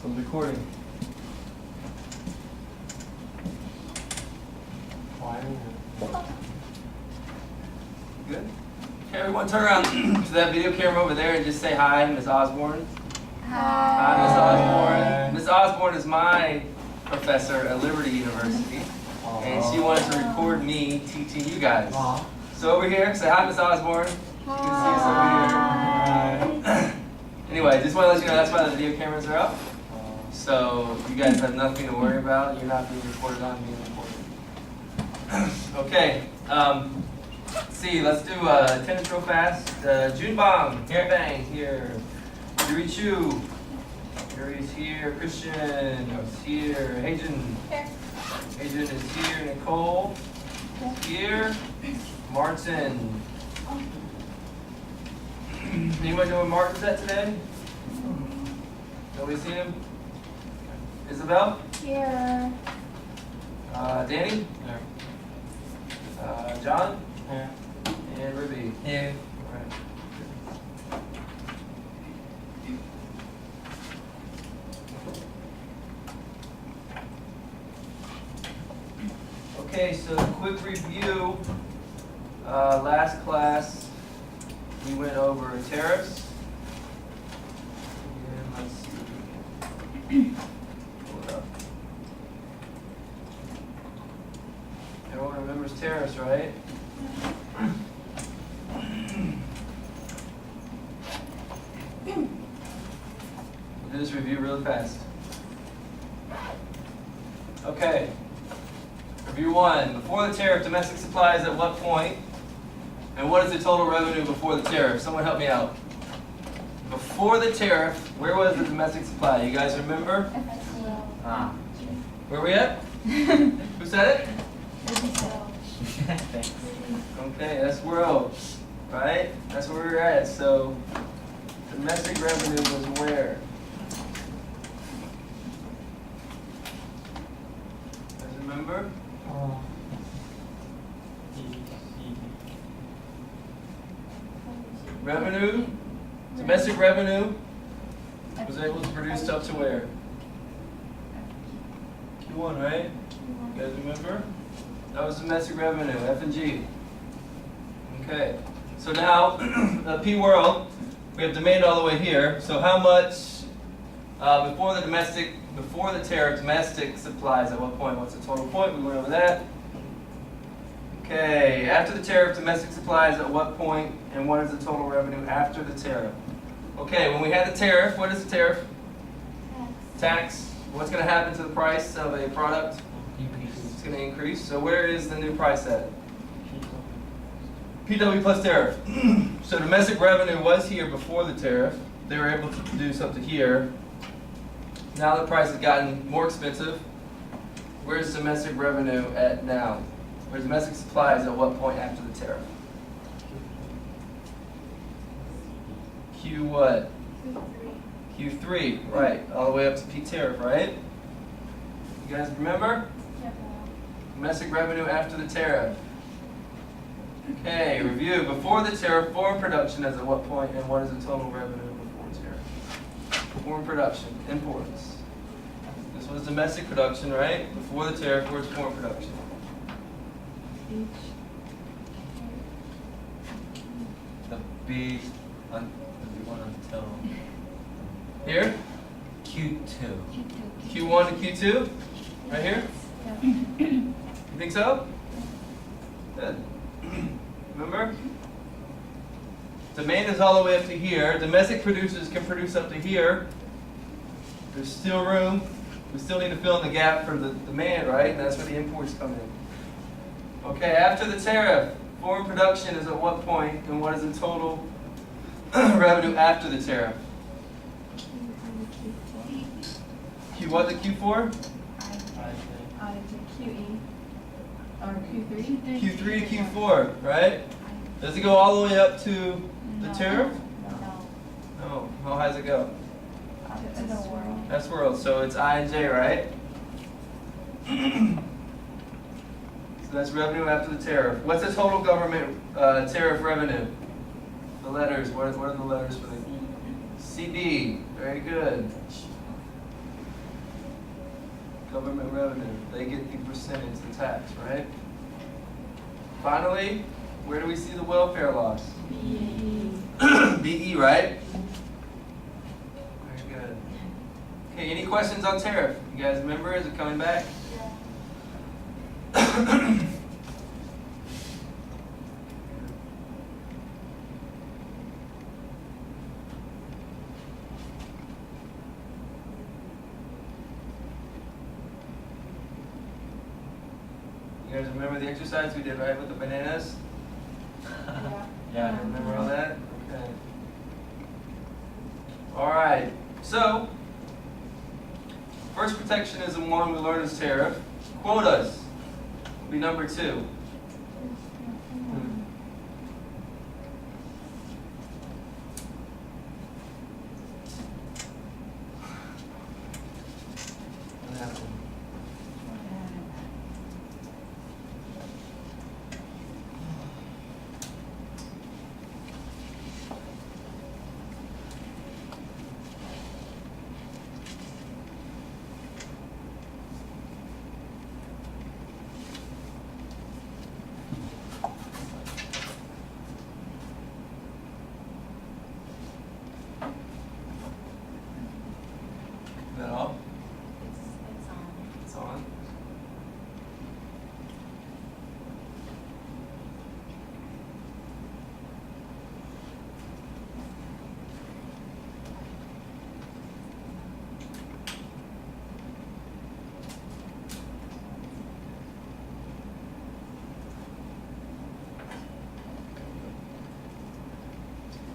So recording. Good. Okay, everyone turn around to that video camera over there and just say hi, Ms. Osborne. Hi, Ms. Osborne. Ms. Osborne is my professor at Liberty University, and she wanted to record me teaching you guys. So over here, say hi, Ms. Osborne. You can see us over here. Anyway, just want to let you know that's why the video cameras are up. So you guys have nothing to worry about. You're not being recorded, I'm being recorded. Okay. Let's see. Let's do attendance real fast. Junbang, Bang here. Yuri Chu. Yuri's here. Christian is here. Hajan. Hajan is here. Nicole is here. Martin. Anybody know where Martin's at today? Nobody seen him? Isabel? Here. Danny? There. John? Here. And Ruby? Here. All right. Okay, so quick review. Last class we went over tariffs. And let's see. Pull it up. Everyone remembers tariffs, right? We'll do this review really fast. Okay. Review 1. Before the tariff, domestic supplies at what point? And what is the total revenue before the tariff? Someone help me out. Before the tariff, where was the domestic supply? You guys remember? Where are we at? Who said it? Thanks. Okay, that's world, right? That's where we're at. So, domestic revenue was where? You guys remember? Revenue, domestic revenue was able to produce up to where? Q1, right? You guys remember? That was domestic revenue, F and G. Okay, so now, P world, we have demand all the way here. So how much before the tariff, domestic supplies at what point? What's the total point? We went over that. Okay, after the tariff, domestic supplies at what point, and what is the total revenue after the tariff? Okay, when we had the tariff, what is the tariff? Tax. What's going to happen to the price of a product? It's going to increase. So where is the new price at? PW plus tariff. So domestic revenue was here before the tariff. They were able to produce up to here. Now the price has gotten more expensive. Where's domestic revenue at now? Where's domestic supplies at what point after the tariff? Q what? Q3, right. All the way up to P tariff, right? You guys remember? Domestic revenue after the tariff. Okay, review. Before the tariff, foreign production is at what point, and what is the total revenue before tariff? Foreign production, imports. This was domestic production, right? Before the tariff, where's foreign production? The big one until Here? Q2. Q1 to Q2? Right here? You think so? Good. Remember? Demand is all the way up to here. Domestic producers can produce up to here. There's still room. We still need to fill in the gap for the demand, right? And that's where the imports come in. Okay, after the tariff, foreign production is at what point, and what is the total revenue after the tariff? Q what to Q4? QE. Or Q3. Q3 to Q4, right? Does it go all the way up to the tariff? No. How high does it go? To the world. That's world, so it's I and J, right? So that's revenue after the tariff. What's the total government tariff revenue? The letters, what are the letters for the CD? Very good. government revenue. They get the percentage, the tax, right? Finally, where do we see the welfare loss? BE. BE, right? Very good. Okay, any questions on tariff? You guys remember? Is it coming back? Yeah. You guys remember the exercise we did, right, with the bananas? Yeah. Remember all that? Okay. All right. So, first protectionism one we learned is tariff. Quotas will be number 2. What happened? Is that all? It's on.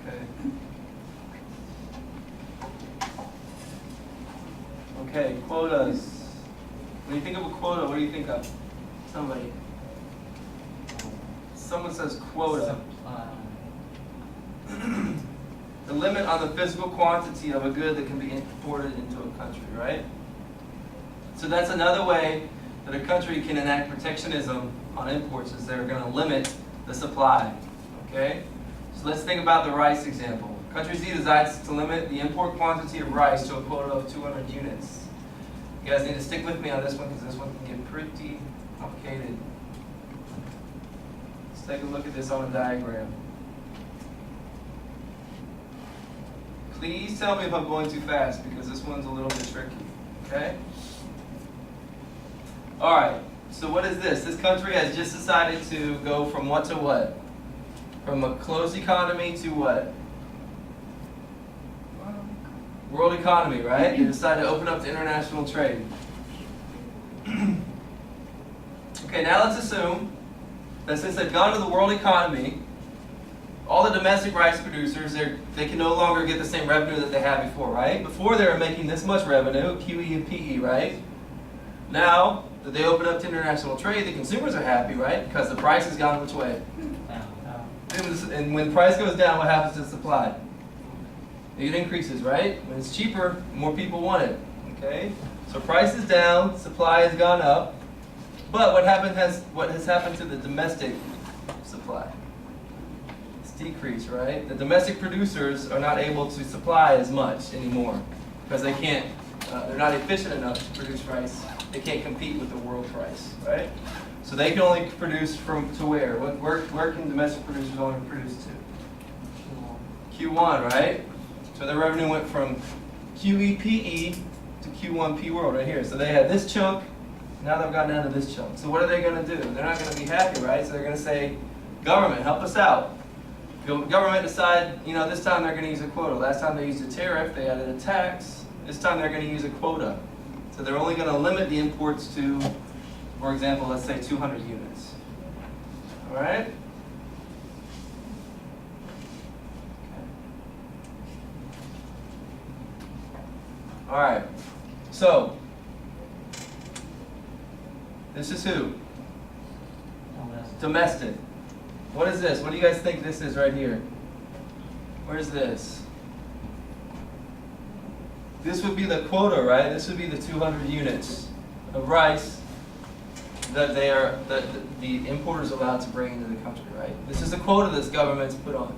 Okay. Okay, quotas. When you think of a quota, what do you think of? Somebody. Someone says quota. Supply. The limit on the physical quantity of a good that can be imported into a country, right? So that's another way that a country can enact protectionism on imports, is they're going to limit the supply, okay? So let's think about the rice example. Country Z decides to limit the import quantity of rice to a quota of 200 units. You guys need to stick with me on this one because this one can get pretty complicated. Let's take a look at this on a diagram. Please tell me if I'm going too fast because this one's a little bit tricky, okay? All right, so what is this? This country has just decided to go from what to what? From a closed economy to what? World economy, right? They decided to open up to international trade. Okay, now let's assume that since they've gone to the world economy, all the domestic rice producers, they can no longer get the same revenue that they had before, right? Before they were making this much revenue, QE and PE, right? Now that they open up to international trade, the consumers are happy, right? Because the price has gone which way? And when the price goes down, what happens to the supply? It increases, right? When it's cheaper, more people want it, okay? So price is down, supply has gone up, but what has happened to the domestic supply? It's decreased, right? The domestic producers are not able to supply as much anymore because they can't, they're not efficient enough to produce rice. They can't compete with the world price, right? So they can only produce to where? Where can domestic producers only produce to? Q1, right? So their revenue went from QEPE to Q1P world right here. So they had this chunk, now they've gotten down to this chunk. So what are they going to do? They're not going to be happy, right? So they're going to say, government, help us out. Government decide, this time they're going to use a quota. Last time they used a tariff, they added a tax. This time they're going to use a quota. So they're only going to limit the imports to, for example, let's say 200 units. All right? All right, so this is who? Domestic. What is this? What do you guys think this is right here? Where's this? This would be the quota, right? This would be the 200 units of rice that the importers are allowed to bring into the country, right? This is the quota this government's put on.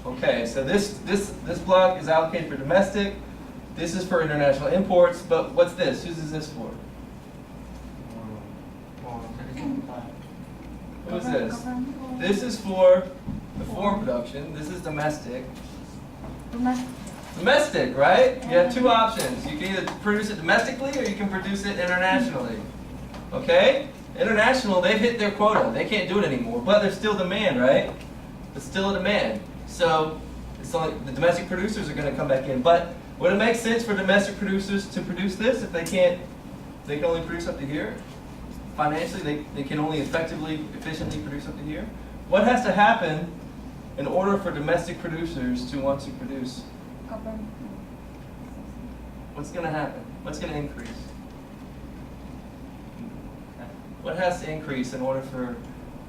Okay, so this block is allocated for domestic. This is for international imports, but what's this? Whose is this for? What is this? This is for the foreign production. This is domestic. Domestic, right? You have two options. You can either produce it domestically or you can produce it internationally. Okay? International, they've hit their quota. They can't do it anymore. But there's still demand, right? There's still a demand. So it's only, the domestic producers are going to come back in. But would it make sense for domestic producers to produce this if they can't? They can only produce up to here. Financially, they can only effectively, efficiently produce up to here. What has to happen in order for domestic producers to want to produce? What's going to happen? What's going to increase? What has to increase in order for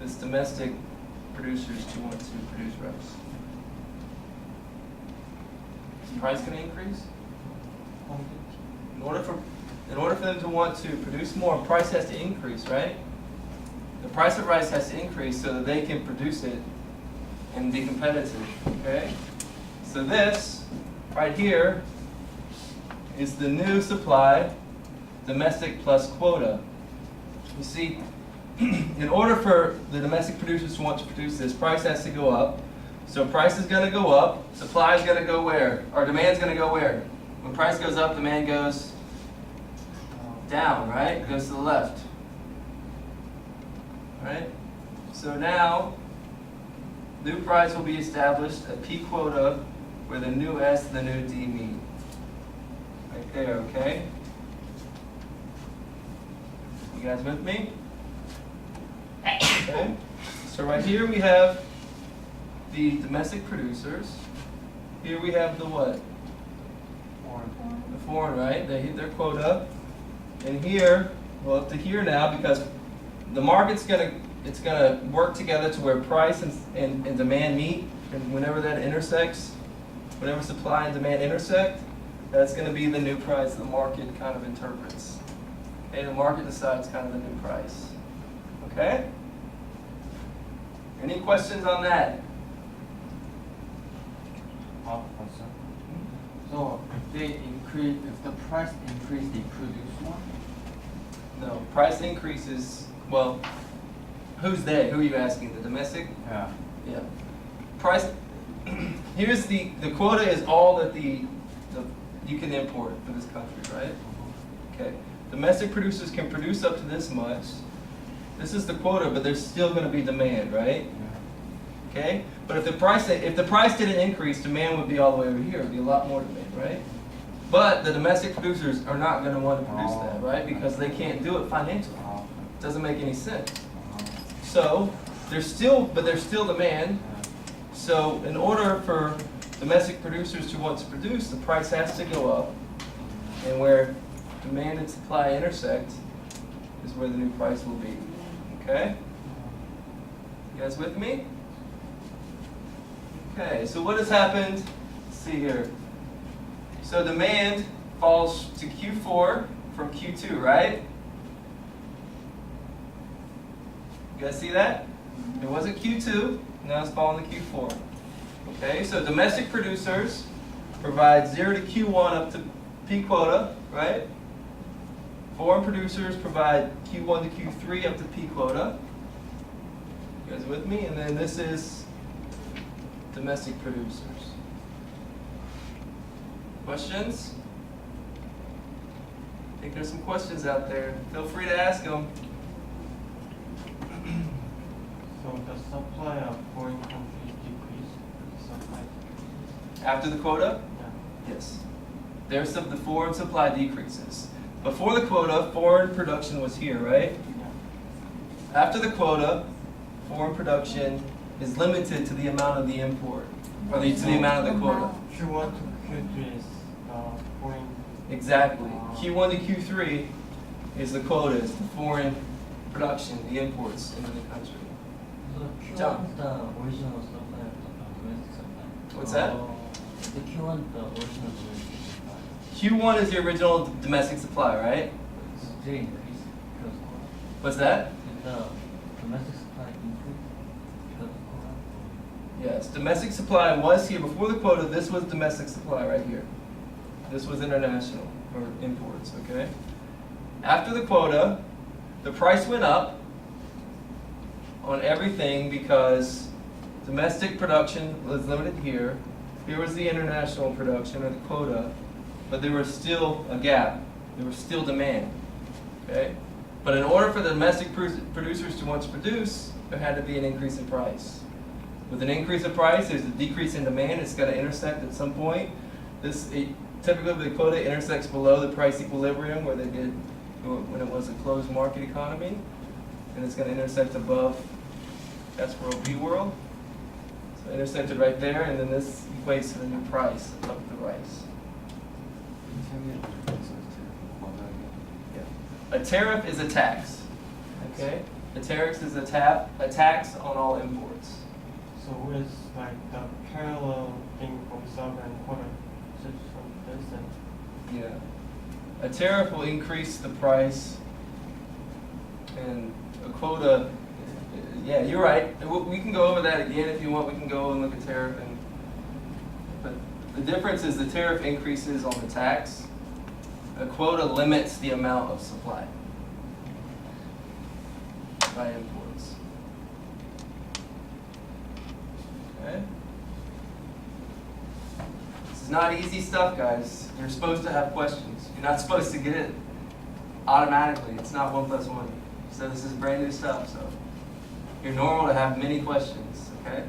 this domestic producers to want to produce rice? Is the price going to increase? In order for them to want to produce more, price has to increase, right? The price of rice has to increase so that they can produce it and be competitive, okay? So this, right here, is the new supply, domestic plus quota. You see, in order for the domestic producers to want to produce this, price has to go up. So price is going to go up, supply is going to go where? Or demand is going to go where? When price goes up, demand goes down, right? It goes to the left. Right? So now, new price will be established at P quota where the new S and the new D meet. Right there, okay? You guys with me? Okay. So right here we have the domestic producers. Here we have the what? The foreign, right? They hit their quota. And here, well, up to here now, because the market's gonna work together to where price and demand meet, and whenever that intersects, whenever supply and demand intersect, that's gonna be the new price the market kind of interprets. Okay, the market decides kind of the new price. Okay? Any questions on that? So if they increase, if the price increase, they produce more? No, price increases, well, who's they? Who are you asking? The domestic? Yeah. Yeah. Price, here's the quota is all that you can import for this country, right? Okay. Domestic producers can produce up to this much. This is the quota, but there's still going to be demand, right? Okay? But if the price didn't increase, demand would be all the way over here. It would be a lot more demand, right? But the domestic producers are not going to want to produce that, right? Because they can't do it financially. It doesn't make any sense. So there's still demand. So in order for domestic producers to want to produce, the price has to go up. And where demand and supply intersect is where the new price will be. Okay? You guys with me? Okay, so what has happened? Let's see here. So demand falls to Q4 from Q2, right? You guys see that? It wasn't Q2, now it's falling to Q4. Okay, so domestic producers provide 0 to Q1 up to P quota, right? Foreign producers provide Q1 to Q3 up to P quota. You guys with me? And then this is domestic producers. Questions? I think there's some questions out there. Feel free to ask them. So the supply of foreign countries decrease, the supply decreases? After the quota? Yeah. Yes. The foreign supply decreases. Before the quota, foreign production was here, right? Yeah. After the quota, foreign production is limited to the amount of the import, or to the amount of the quota. Q1 to Q3 is foreign. Exactly. Q1 to Q3 is the quota, it's the foreign production, the imports into the country. So John. Q1 is the original supply of the domestic supply. What's that? The Q1 is the original domestic supply. Q1 is the original domestic supply, right? So they increase because of quota. What's that? Did the domestic supply increase because of quota? Yes, domestic supply was here before the quota. This was domestic supply right here. This was international, or imports, okay? After the quota, the price went up. on everything because domestic production was limited here. Here was the international production or the quota, but there was still a gap. There was still demand. Okay? But in order for the domestic producers to want to produce, there had to be an increase in price. With an increase in price, there's a decrease in demand. It's got to intersect at some point. Typically, the quota intersects below the price equilibrium where they did when it was a closed market economy, and it's going to intersect above S world, B world. So intersected right there, and then this equates to the new price of the rice. A tariff is a tax. Okay, a tariff is a tax on all imports. So it's like the parallel thing from sub and quarter, such from this and Yeah. A tariff will increase the price, and a quota, yeah, you're right. We can go over that again if you want. We can go and look at tariff. But the difference is the tariff increases on the tax. A quota limits the amount of supply by imports. Okay? This is not easy stuff, guys. You're supposed to have questions. You're not supposed to get it automatically. It's not 1 + 1. So this is brand new stuff. So you're normal to have many questions. Okay?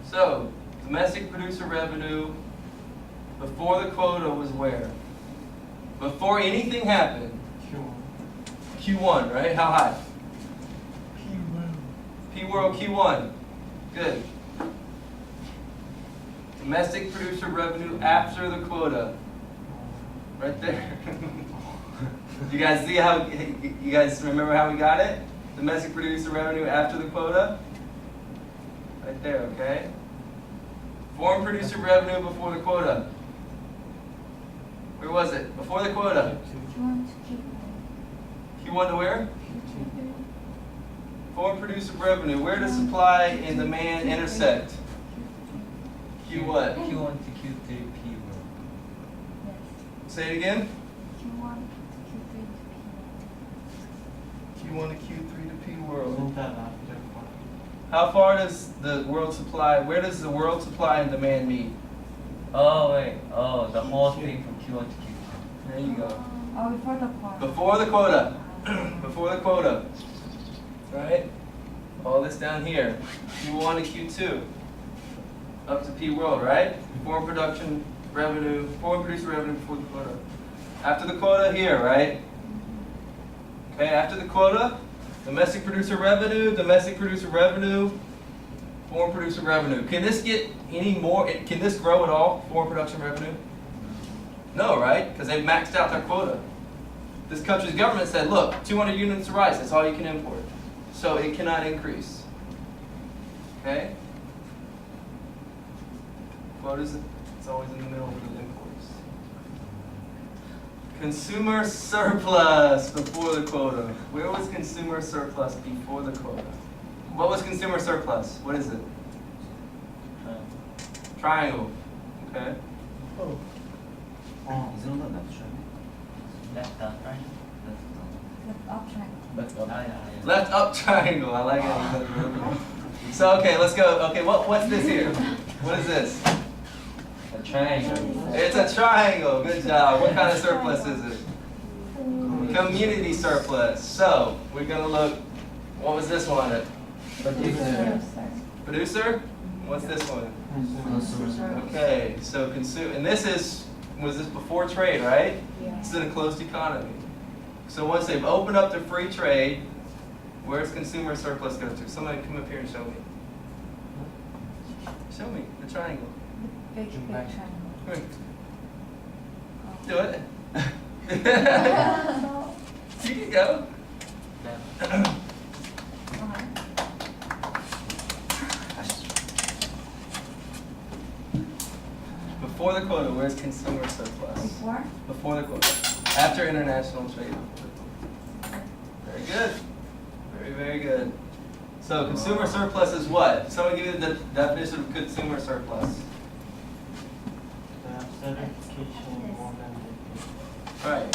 So domestic producer revenue before the quota was where? Before anything happened. Q1, right? How high? P world Q1. Good. Domestic producer revenue after the quota. Right there. You guys see how, you guys remember how we got it? Domestic producer revenue after the quota? Right there, okay? Foreign producer revenue before the quota. Where was it? Before the quota. Q1 to where? Foreign producer revenue. Where does supply and demand intersect? Q what? Q1 to Q3 P world. Say it again. Q1 to Q3 to P1. Q1 to Q3 to P world. Isn't that after quarter? How far does the world supply, where does the world supply and demand meet? Oh wait, oh the whole thing from Q1 to Q2. There you go. Oh, before the quota. Before the quota. Before the quota. Right? All this down here. Q1 to Q2. Up to P world, right? Foreign production revenue, foreign producer revenue before the quota. After the quota here, right? Okay, after the quota, domestic producer revenue, foreign producer revenue. Can this get any more, can this grow at all, foreign production revenue? No, right? Because they've maxed out their quota. This country's government said, look, 200 units of rice, that's all you can import. So it cannot increase. Okay? Quotas, it's always in the middle of the imports. Consumer surplus before the quota. Where was consumer surplus before the quota? What was consumer surplus? What is it? Triangle. Okay? Oh. Left up, right? Left up triangle. Left up. Yeah. Left up triangle. I like it. So okay, let's go. Okay, what's this here? What is this? A triangle. It's a triangle. Good job. What kind of surplus is it? Community surplus. So we're gonna look. What was this one? Producer. Producer. What's this one? Consumer. Okay, so consume. And was this before trade, right? Yeah. This is in a closed economy. So once they've opened up to free trade, where's consumer surplus go to? Somebody come up here and show me. Show me the triangle. The big triangle. Come here. Do it. You can go. Before the quota, where's consumer surplus? Before? Before the quota. After international trade. Very good. Very, very good. So consumer surplus is what? Someone give me the definition of consumer surplus. They have certification more than they pay. Right.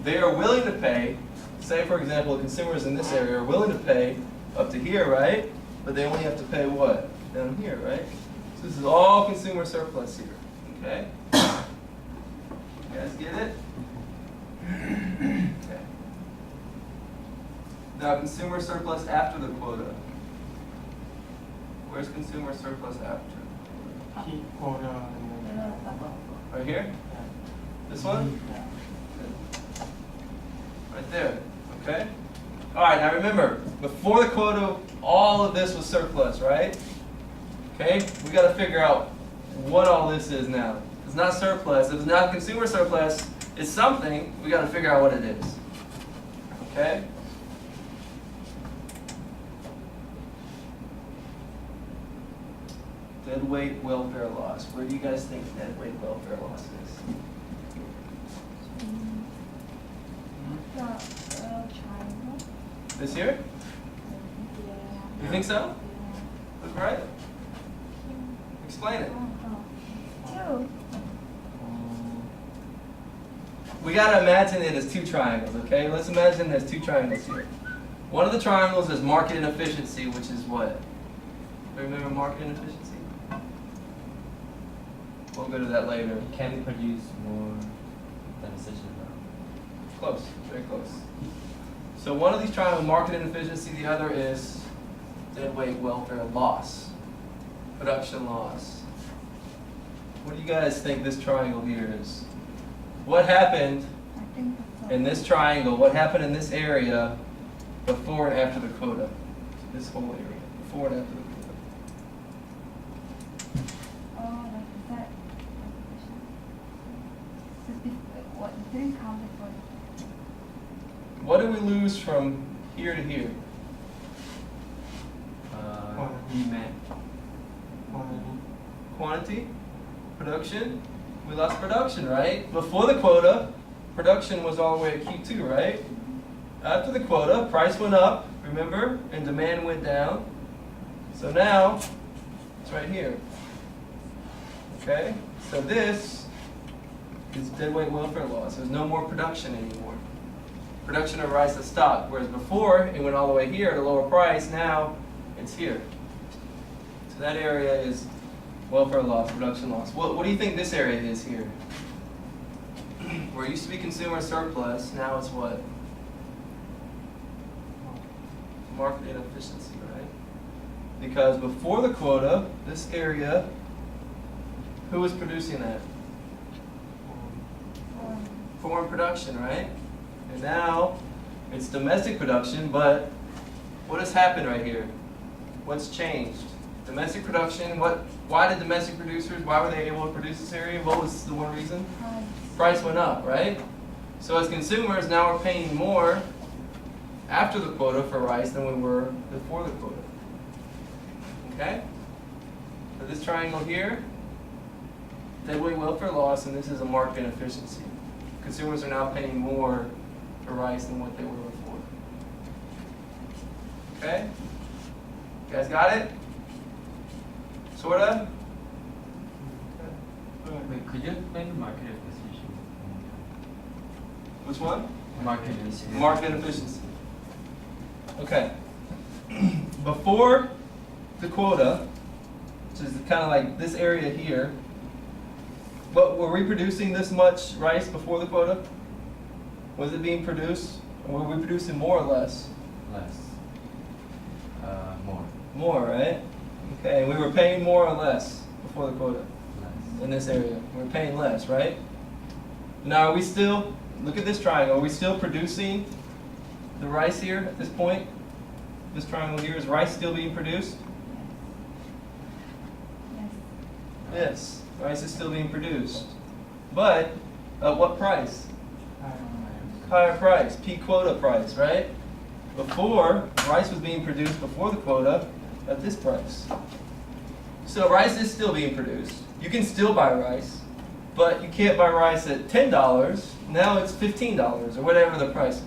they are willing to pay, say for example, consumers in this area are willing to pay up to here, right? But they only have to pay what? Down here, right? So this is all consumer surplus here, okay? You guys get it? Okay. Now consumer surplus after the quota. Where's consumer surplus after? Peak quota and then. Right here? This one? Yeah. Right there, okay? All right, now remember, before the quota, all of this was surplus, right? Okay, we got to figure out what all this is now. It's not surplus. If it's not consumer surplus, it's something. We got to figure out what it is. Okay? Deadweight welfare loss. Where do you guys think deadweight welfare loss is? The triangle. This here? Yeah. You think so? Look right. Explain it. Two. We gotta imagine it as two triangles, okay? Let's imagine there's two triangles here. One of the triangles is market inefficiency, which is what? Remember market inefficiency? We'll go to that later. Can produce more than such a Close, very close. So one of these triangles, market inefficiency, the other is deadweight welfare loss, production loss. What do you guys think this triangle here is? What happened I think that's in this triangle? What happened in this area before and after the quota? This whole area, before and after the quota. Oh, like is that? What? It didn't count it for. What do we lose from here to here? demand. Quantity, production. We lost production, right? Before the quota, production was all the way at Q2, right? After the quota, price went up, remember, and demand went down. So now, it's right here. Okay? So this is deadweight welfare loss. There's no more production anymore. Production of rice is stopped, whereas before, it went all the way here at a lower price. Now, it's here. So that area is welfare loss, production loss. What do you think this area is here? Where it used to be consumer surplus, now it's what? Market inefficiency, right? Because before the quota, this area, who was producing that? Foreign production, right? And now it's domestic production, but what has happened right here? What's changed? Domestic production, why did domestic producers, why were they able to produce this area? What was the one reason? Price went up, right? So as consumers, now we're paying more after the quota for rice than we were before the quota. Okay? So this triangle here, deadweight welfare loss, and this is a market inefficiency. Consumers are now paying more for rice than what they were before. Okay? You guys got it? Sorta? Wait, could you explain market efficiency? Which one? Market efficiency. Market efficiency. Okay. Before the quota, which is kind of like this area here, but were we producing this much rice before the quota? Was it being produced? Or were we producing more or less? Less. More. More, right? Okay, and we were paying more or less before the quota Less. in this area. We were paying less, right? Now, are we still, look at this triangle, are we still producing the rice here at this point? This triangle here, is rice still being produced? Yes, rice is still being produced. But at what price? Higher price, peak quota price, right? Before, rice was being produced before the quota at this price. So rice is still being produced. You can still buy rice, but you can't buy rice at $10. Now it's $15 or whatever the price is.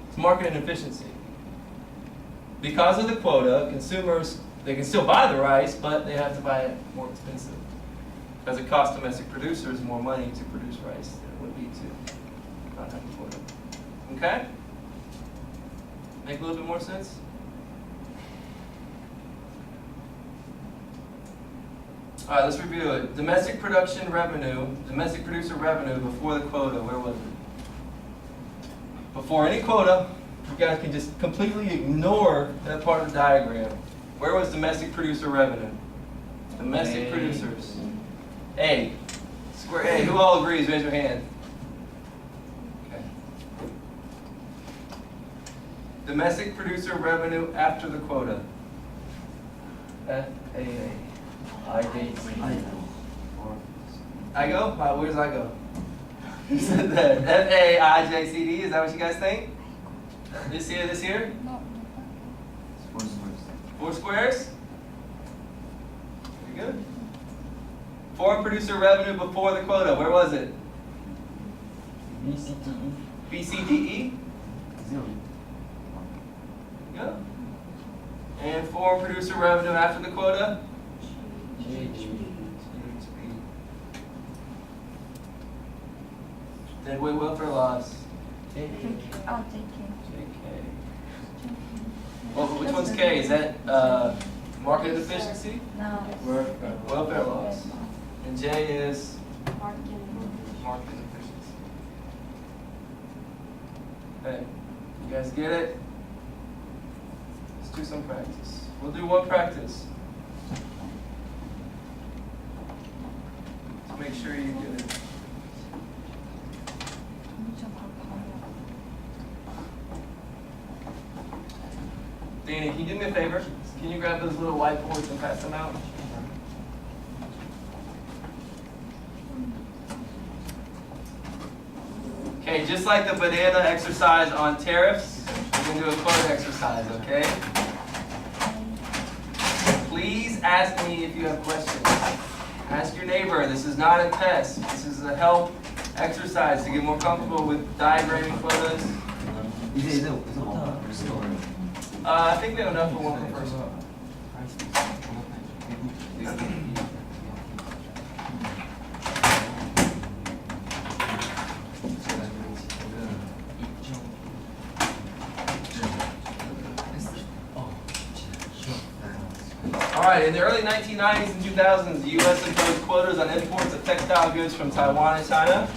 It's market inefficiency. Because of the quota, consumers, they can still buy the rice, but they have to buy it more expensive. Because it costs domestic producers more money to produce rice than it would be to not have a quota. Okay? Make a little bit more sense? All right, let's review it. Domestic producer revenue before the quota, where was it? Before any quota, you guys can just completely ignore that part of the diagram. Where was domestic producer revenue? Domestic producers. A. Square A. Who all agrees? Raise your hand. Okay. Domestic producer revenue after the quota. FAA. I go? Where does I go? Who said that? FAIJCD, is that what you guys think? This here? No. 4 squares? Very good. Foreign producer revenue before the quota, where was it? BCDE? Yeah. And foreign producer revenue after the quota? Deadweight welfare loss. JK. Oh, JK. JK. Well, which one's K? Is that market efficiency? No. Welfare loss. And J is Market. market efficiency. Okay, you guys get it? Let's do some practice. We'll do one practice. Let's make sure you get it. Danny, can you do me a favor? Can you grab those little whiteboards and pass them out? Okay, just like the banana exercise on tariffs, we're going to do a quota exercise, okay? Please ask me if you have questions. Ask your neighbor. This is not a test. This is a help exercise to get more comfortable with diagramming quotas. I think we have enough for one per person. All right, in the early 1990s and 2000s, the U.S. imposed quotas on imports of textile goods from Taiwan and China.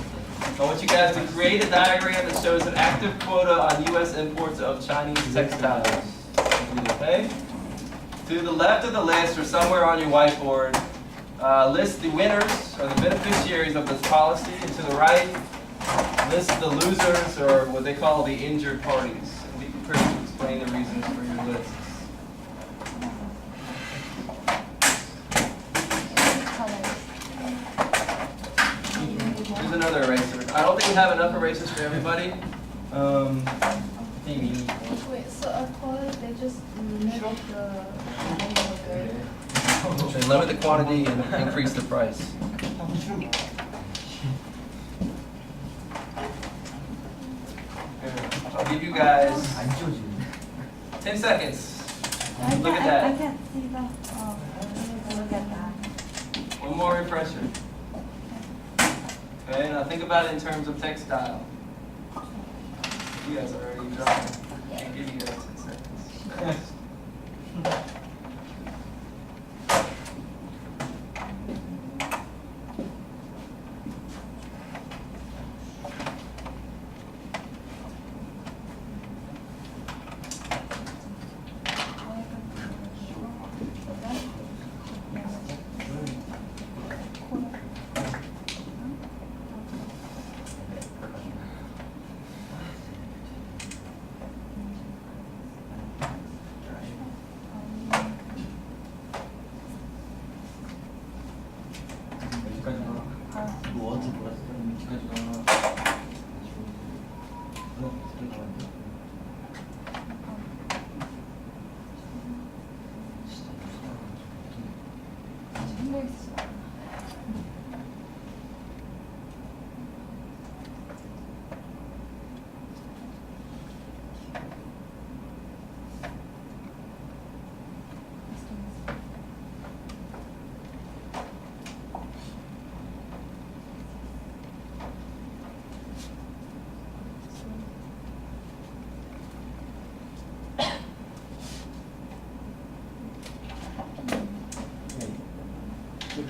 I want you guys to create a diagram that shows an active quota on U.S. imports of Chinese textiles. Okay? To the left of the list, or somewhere on your whiteboard, list the winners or the beneficiaries of this policy, and to the right, list the losers, or what they call the injured parties. And be prepared to explain the reasons for your lists. Here's another eraser. I don't think we have enough erasers for everybody. Wait, so a quota, they just limit the They limit the quantity and increase the price. I'll give you guys 10 seconds. Look at that. I can't see that. Oh, look at that. One more refresher. Okay, now think about it in terms of textile. You guys are already drawing. I'll give you guys 10 seconds.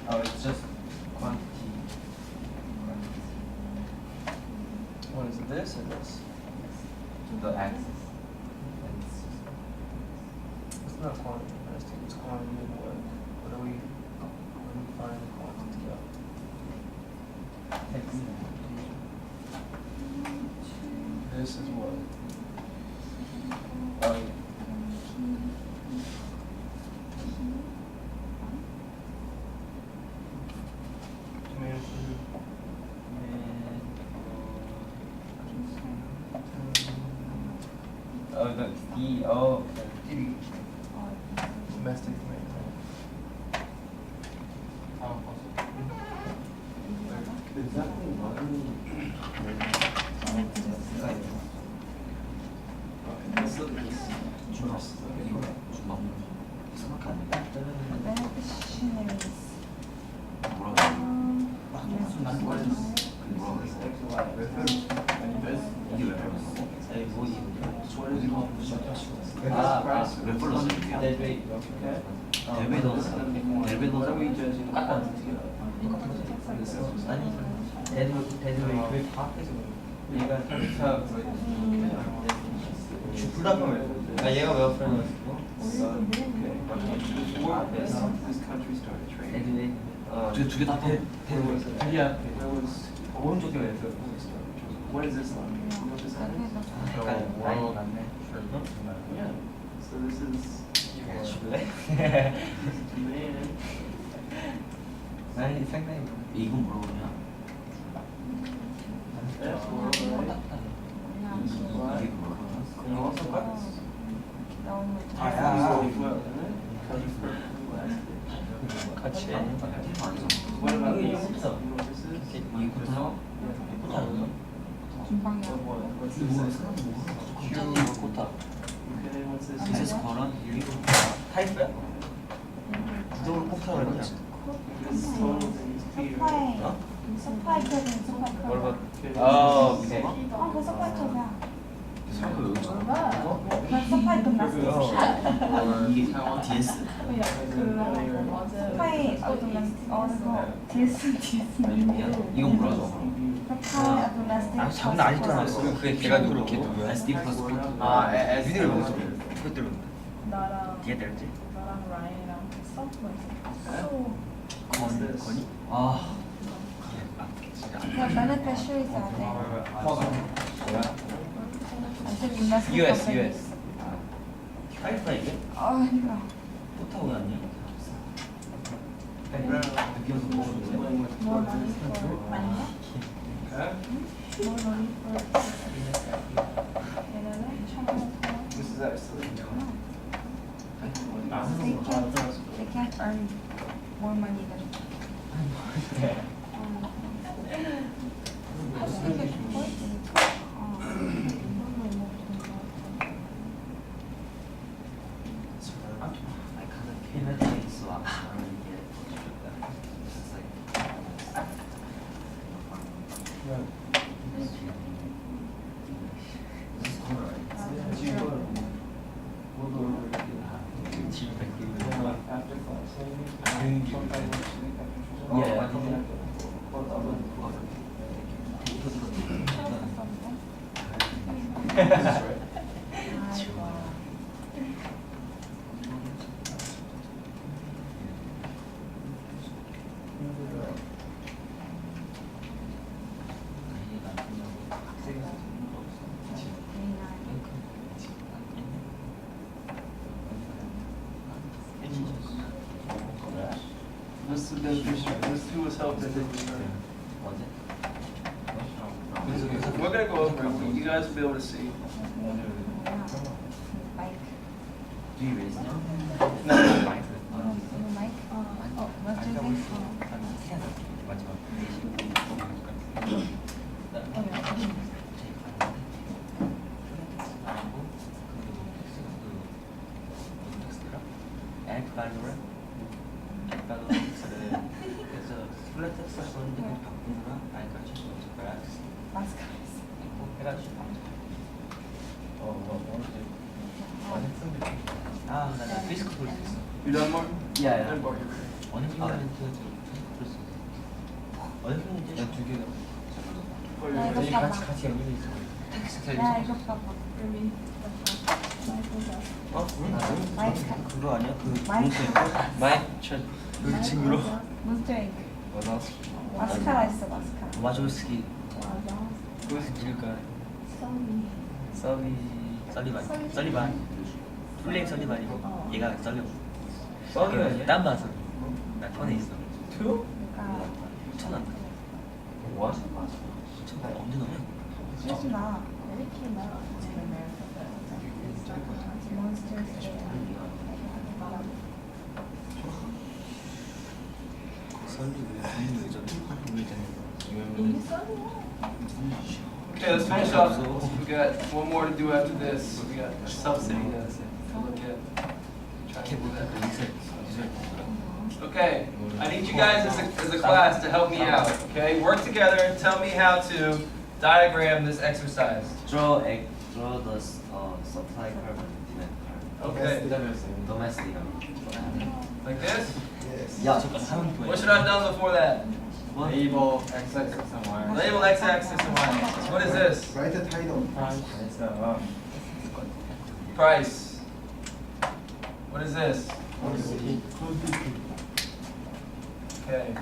Oh, it's just quantity. What is it, this or this? The axis. It's not quantity, I just think it's quantity of what? What do we find the quantity of? This is what? Oh, yeah. Tomato soup. Oh, the D. Oh, Domestic tomato. Is that the one? Okay, let's look at this. First, look at Beneficiaries. what is it called? 데베이. What are we judging the quantity of? 아니, 데드웨이 왜 파악해서 그래? 얘가 자 아 얘가 왜 없어졌어? This country started trading. 데드웨이. 두개다 둘이 앞에 Where was, 오른쪽에 왜 있어? what is this line? You know what this line is? 약간 라인이 맞네. Yeah. So this is 줄래? man. 아니 생각이 이건 뭐라고 그러냐? That's world, right? 이게 뭐라고 그러냐? And also cuts. 너무 Well, 아. isn't it? Cut for plastic. 같이 해. What about 이거 this? 있어. You know what this is? 이게 코타요? 중방향. What's this? 이거 코타. Okay, what's this? This is Koran. 타이프야? 구독을 꼭 타라냐? This total thing is Peter. 서파이. 어? 서파이 켜진 서파이 켜. 뭐라고? Okay, 아, this is- 오케이. 그 서파이 켜자. 사람들 여기 있어. 그 서파이 끝났어. 이게 DS. 서파이 DS. 이건 뭐라고? 서파이 아토라스틱. 아 장난 아니잖아. 그게 걔가 그렇게 누구야? SD 플러스 코트. 아, 니들 왜 못해? 그것들 나랑 뒤에 들지? 나랑 라인이랑 했어? 뭐 있어? What's this? 거니? 아. beneficiaries are there. 아직 domestic US, companies. US. 타이프야 이게? 아 힘들어. 포타고 아니야? 느끼면서 먹었는데. More money for 아닌가? Okay. More money for 얘네는 처음부터 This is actually. they can't earn more money than I kind of came at it, so I'm gonna get it. It's like. This is Koran, right? We'll go over it. After class. This is the beneficiary. This is who was helped in the return. We're gonna go over it, but you guys will be able to see. Bike. Do you raise now? No, no, no. 이거 마이크? 그래서 플랫텍스 썼는데 그거 바꾸느라 아니 같이 썼을 거야. 마스크. 해가지고 아, 나 디스크 볼 수 있어. You done, Mark? Yeah, yeah. Then Mark, you're ready. 언플리멘트 플러스 언플리멘트 두 개가 야, 이거 봐봐. 같이 연결돼 있어. 텍스트 야, 이거 봐봐. 여기 마이크. 그거 아니야? 그 마이크. 마이크 그 친구로 몬스터에그. 맞아. 마스카라 있어, 마스카라. 마조스키 맞아. 그거 누굴까? 썸이. 설리반 설리반. 설리반 플레임 설리반이 어. 얘가 설리반 썸이 아니야? 딴 봐서 나 폰에 있어 투? 그러니까 1,000원 뭐? 1,000원 언제 넣냐? 쓰지 마. 이렇게 나 몬스터에그. 설리 왜 돈이 왜 저래? 왜 저래? 이게 썸이야. Okay, let's finish up. We got one more to do after this. We got a subsidy to look at. Try to do that. Okay, I need you guys as a class to help me out. Okay, work together and tell me how to diagram this exercise. Draw the supply curve and demand curve. Okay, Domestic. like this? Yeah. 잠깐 하는 거야 What should I have done before that? Label x-axis and y. Label x-axis and y-axis. What is this? Write the title. Price. What is this? Okay.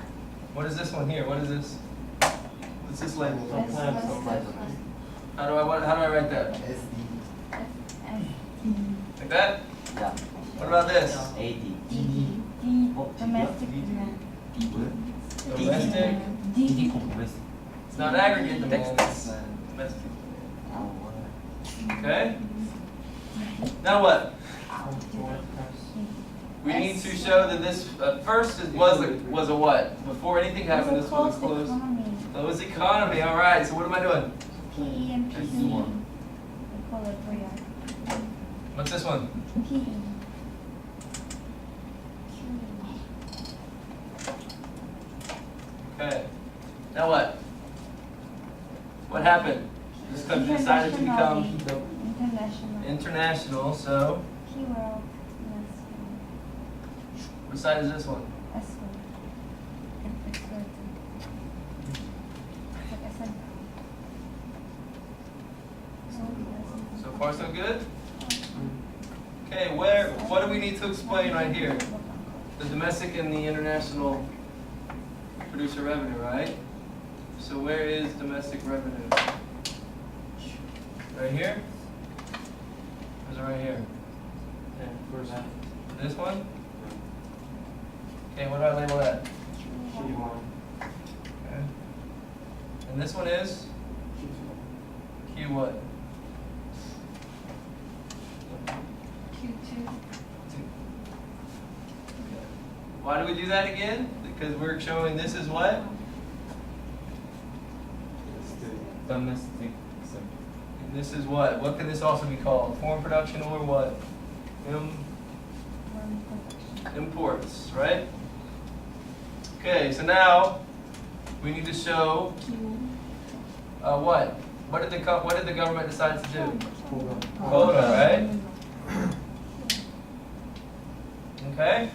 What is this one here? What is this? What's this label? How do I write that? SD. Like that? Yeah. What about this? AD. Domestic demand. Domestic. DD 콤프레스 It's not aggregate demand. It's domestic. Okay. Now what? We need to show that this first was a what? Before anything happened, this was a closed economy. All right. So what am I doing? PE and PE. We call it 3R. What's this one? PE. Okay. Now what? What happened? This country decided to become International. international. So Key world. what side is this one? S one. It's like SN. So far, so good? Okay, what do we need to explain right here? The domestic and the international producer revenue, right? So where is domestic revenue? Right here? Or is it right here? First This one? Okay, what do I label that? Q1. Okay. And this one is? Q what? Q2. Why do we do that again? Because we're showing this is what? Domestic. And this is what? What can this also be called? Foreign production or what? Imports, right? Okay, so now we need to show what? What did the government decide to do? Quota, right? Okay.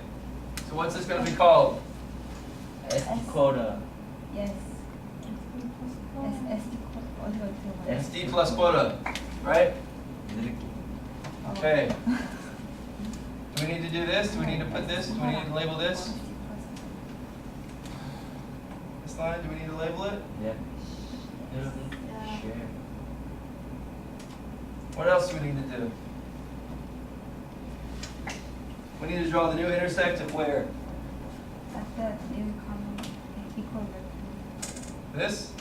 So what's this going to be called? SD quota Yes. SD quota. SD plus quota, right? Okay. Do we need to do this? Do we need to put this? Do we need to label this? This line, do we need to label it? Yeah. share What else do we need to do? We need to draw the new intersect at where? At the new economy. Equal revenue. This?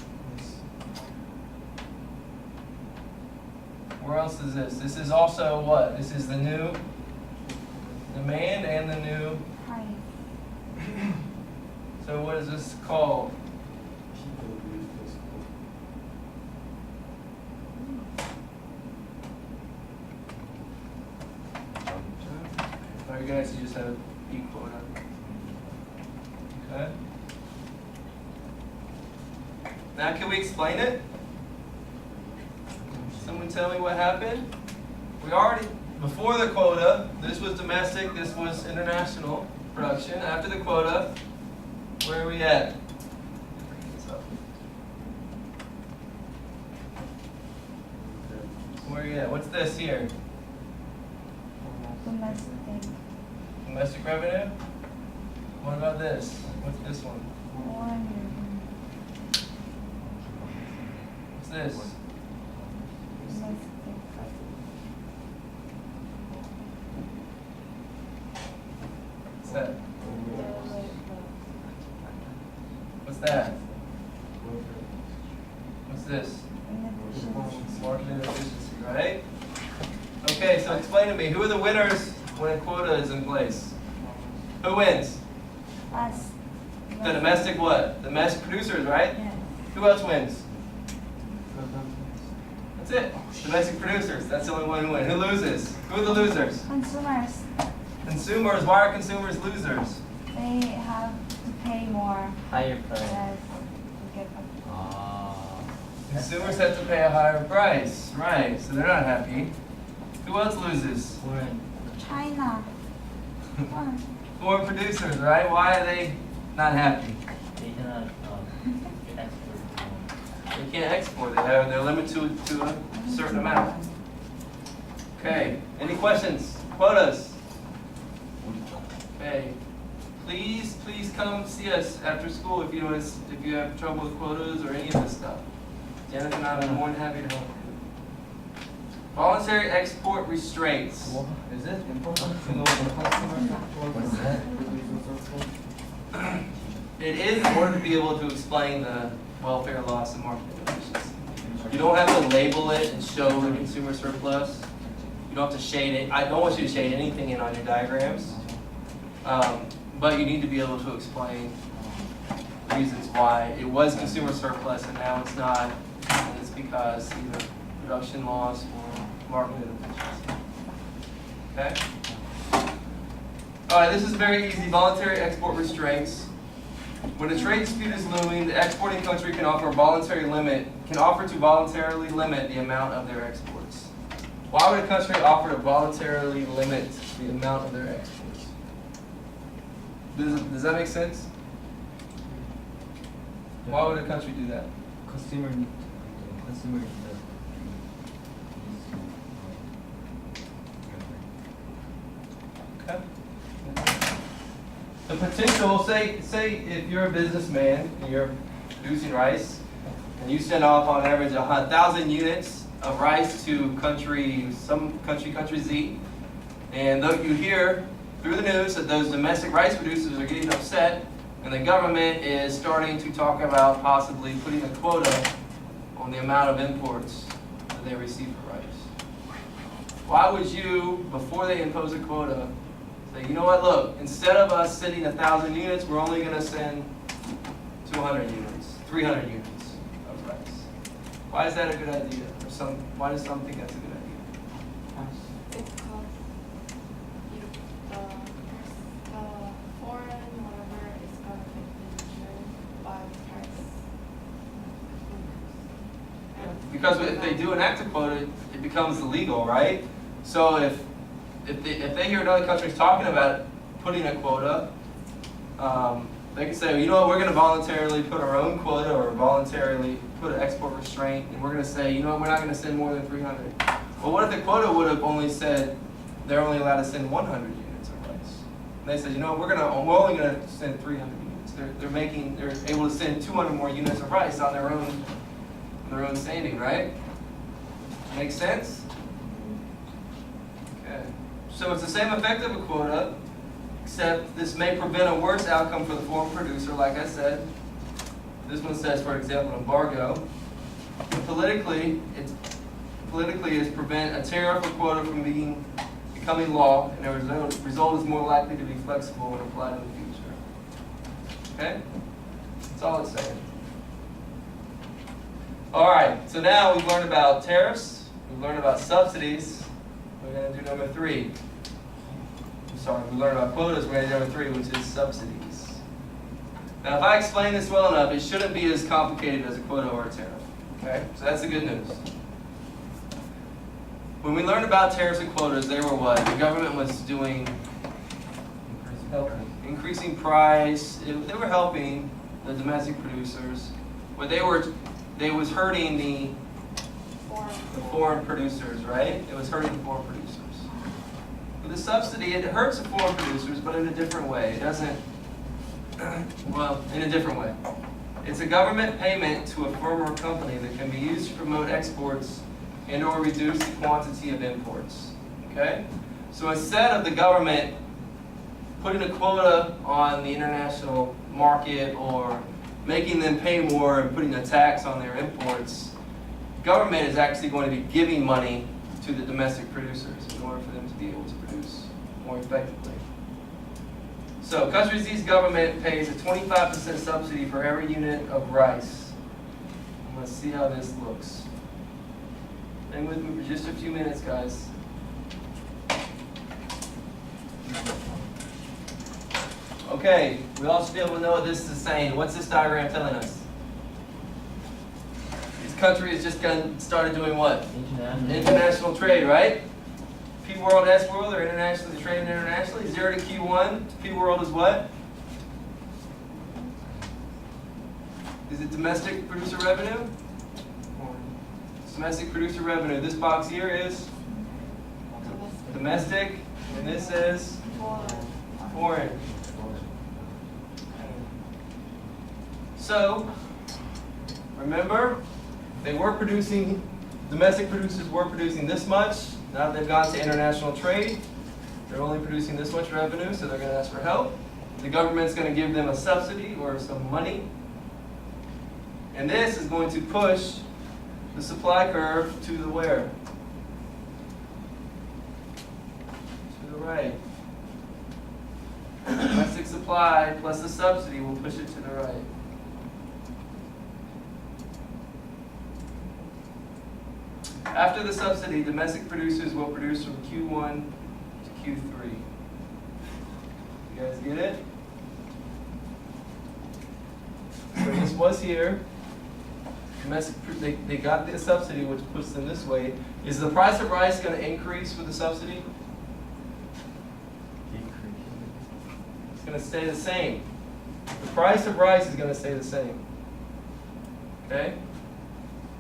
Where else is this? This is also what? This is the new demand and the new. Price. So what is this called? Or you guys just have P quota. Okay. Now can we explain it? Someone tell me what happened? We already, before the quota, this was domestic, this was international. production. After the quota, where are we at? Where are you at? What's this here? Domestic. Domestic revenue? What about this? What's this one? 400. What's this? Domestic. What's that? What's that? What's this? Inefficiency. Market inefficiency, right? Okay, so explain to me, who are the winners when a quota is in place? Who wins? Us. The domestic what? The domestic producers, right? Yes. Who else wins? That's it. Domestic producers. That's the only one who wins. Who loses? Who are the losers? Consumers. Consumers. Why are consumers losers? They have to pay more. Higher price. Yes. To get a Ah. Consumers have to pay a higher price, right? So they're not happy. Who else loses? Foreign. China. One. Foreign producers, right? Why are they not happy? They cannot export. They can't export. They're limited to a certain amount. Okay. Any questions? Quotas. Okay. Please come see us after school if you have trouble with quotas or any of this stuff. Janet and I will be more than happy to help you. Voluntary export restraints. Is it important to know the customer? What's that? It is in order to be able to explain the welfare loss and market inefficiency. You don't have to label it and show the consumer surplus. You don't have to shade it. I don't want you to shade anything in on your diagrams. But you need to be able to explain reasons why it was consumer surplus and now it's not. And it's because either production loss or market inefficiency. Okay? All right, this is very easy. Voluntary export restraints. When a trade dispute is looming, the exporting country can offer to voluntarily limit the amount of their exports. Why would a country offer to voluntarily limit the amount of their exports? Does that make sense? Why would a country do that? Consumer need Okay. The potential, say if you're a businessman and you're producing rice, and you send off on average 1,000 units of rice to country Z, and though you hear through the news that those domestic rice producers are getting upset, and the government is starting to talk about possibly putting a quota on the amount of imports that they receive for rice. Why would you, before they impose a quota, say, you know what, look, instead of us sending 1,000 units, we're only going to send 200 units, 300 units of rice? Why is that a good idea? Why does some think that's a good idea? It's because the foreign whatever is going to be determined by the price. Because if they do enact a quota, it becomes illegal, right? So if they hear another country's talking about putting a quota, they can say, well, you know what, we're going to voluntarily put our own quota or voluntarily put an export restraint, and we're going to say, you know what, we're not going to send more than 300. Well, what if the quota would have only said they're only allowed to send 100 units of rice? And they said, you know what, we're only going to send 300 units. They're able to send 200 more units of rice on their own standing, right? Make sense? Okay. So it's the same effect of a quota, except this may prevent a worse outcome for the foreign producer, like I said. This one says, for example, embargo. Politically is prevent a tariff or quota from becoming law, and the result is more likely to be flexible when applied in the future. Okay? That's all it's saying. All right, so now we've learned about tariffs, we've learned about subsidies. We're going to do number 3. We learned about quotas, we're going to do number 3, which is subsidies. Now, if I explain this well enough, it shouldn't be as complicated as a quota or a tariff. Okay, so that's the good news. When we learned about tariffs and quotas, they were what? The government was doing increasing price. They were helping the domestic producers, but they was hurting the foreign producers, right? It was hurting the foreign producers. With the subsidy, it hurts the foreign producers, but in a different way. It doesn't, well, in a different way. It's a government payment to a firm or company that can be used to promote exports and or reduce the quantity of imports, okay? So instead of the government putting a quota on the international market or making them pay more and putting a tax on their imports, government is actually going to be giving money to the domestic producers in order for them to be able to produce more effectively. So countries' East government pays a 25% subsidy for every unit of rice. Let's see how this looks. Hang with me for just a few minutes, guys. Okay, we all should be able to know what this is saying. What's this diagram telling us? These countries just started doing what? International trade, right? P world, S world, or internationally trading internationally. 0 to Q1. P world is what? Is it domestic producer revenue? Domestic producer revenue. This box here is domestic, and this is foreign. So, remember, they were producing, domestic producers were producing this much. Now that they've gone to international trade, they're only producing this much revenue, so they're going to ask for help. The government's going to give them a subsidy or some money. And this is going to push the supply curve to the where? To the right. Domestic supply plus the subsidy will push it to the right. After the subsidy, domestic producers will produce from Q1 to Q3. You guys get it? So this was here. Domestic, they got the subsidy, which puts them this way. Is the price of rice going to increase with the subsidy? It's going to stay the same. The price of rice is going to stay the same. Okay?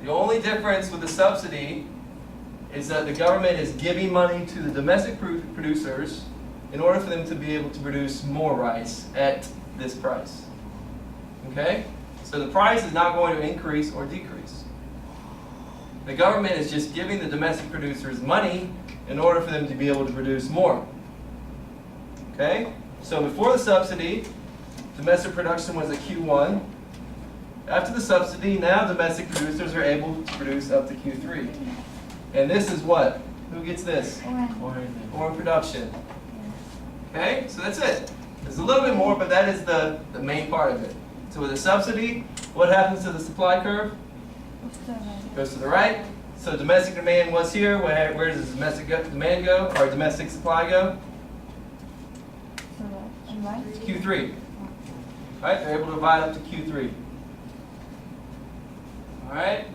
The only difference with the subsidy is that the government is giving money to the domestic producers in order for them to be able to produce more rice at this price. Okay? So the price is not going to increase or decrease. The government is just giving the domestic producers money in order for them to be able to produce more. Okay? So before the subsidy, domestic production was at Q1. After the subsidy, now domestic producers are able to produce up to Q3. And this is what? Who gets this? Foreign production. Okay? So that's it. There's a little bit more, but that is the main part of it. So with a subsidy, what happens to the supply curve? Goes to the right. So domestic demand was here. Where does domestic demand go? Or domestic supply go? Q3. Right? They're able to divide up to Q3. Alright?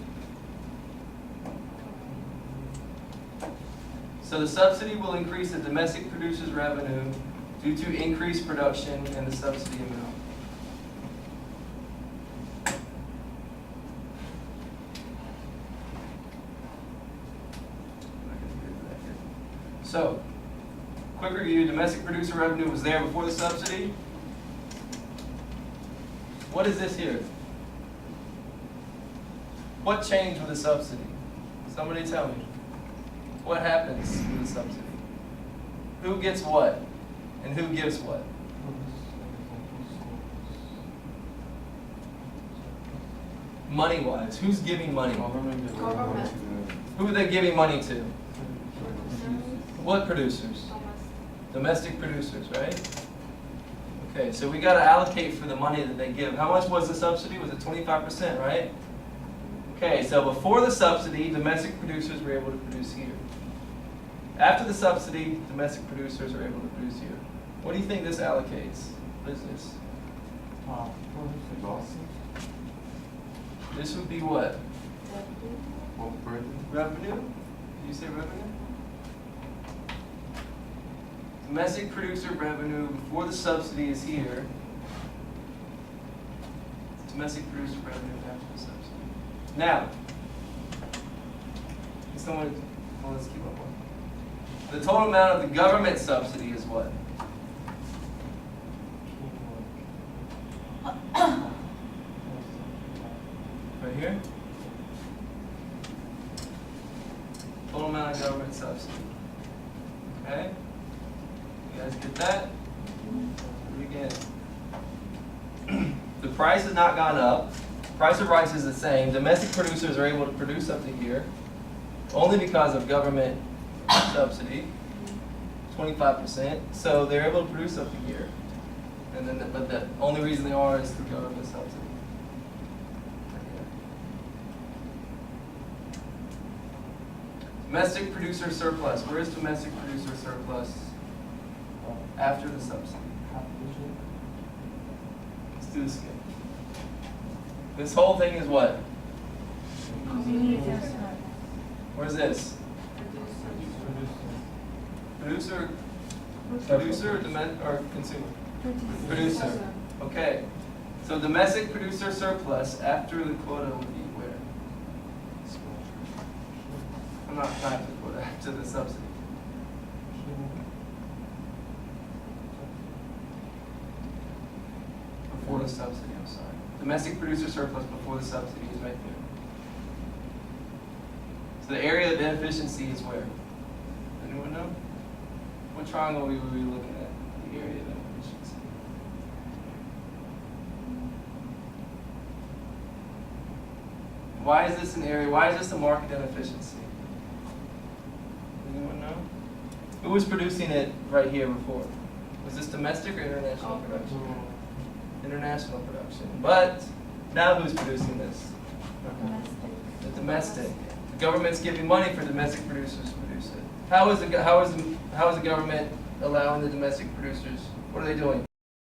So the subsidy will increase the domestic producer's revenue due to increased production and the subsidy amount. So, quick review, domestic producer revenue was there before the subsidy. What is this here? What changed with the subsidy? Somebody tell me. What happens with the subsidy? Who gets what? And who gives what? Money-wise, who's giving money? Government. Who are they giving money to? What producers? Domestic producers, right? Okay, so we got to allocate for the money that they give. How much was the subsidy? Was it 25%, right? Okay, so before the subsidy, domestic producers were able to produce here. After the subsidy, domestic producers are able to produce here. What do you think this allocates? What is this? This would be what? Revenue? Did you say revenue? Domestic producer revenue before the subsidy is here. Domestic producer revenue after the subsidy. Now, can someone, well, let's keep up on. The total amount of the government subsidy is what? Right here? Total amount of government subsidy. Okay? You guys get that? Do it again. The price has not gone up. Price of rice is the same. Domestic producers are able to produce up to here only because of government subsidy, 25%. So they're able to produce up to here. And then, but the only reason they are is through government subsidy. Domestic producer surplus. Where is domestic producer surplus after the subsidy? Let's do this again. This whole thing is what? Where's this? Producer, or consumer? Producer. Okay. So domestic producer surplus after the quota would be where? I'm not after the quota, after the subsidy. Before the subsidy, I'm sorry. Domestic producer surplus before the subsidy is right there. So the area of inefficiency is where? Anyone know? What triangle we would be looking at? The area of inefficiency. Why is this an area? Why is this a market inefficiency? Anyone know? Who was producing it right here before? Was this domestic or international production? International production. But now who's producing this? The domestic. The government's giving money for domestic producers to produce it. How is the government allowing the domestic producers? What are they doing?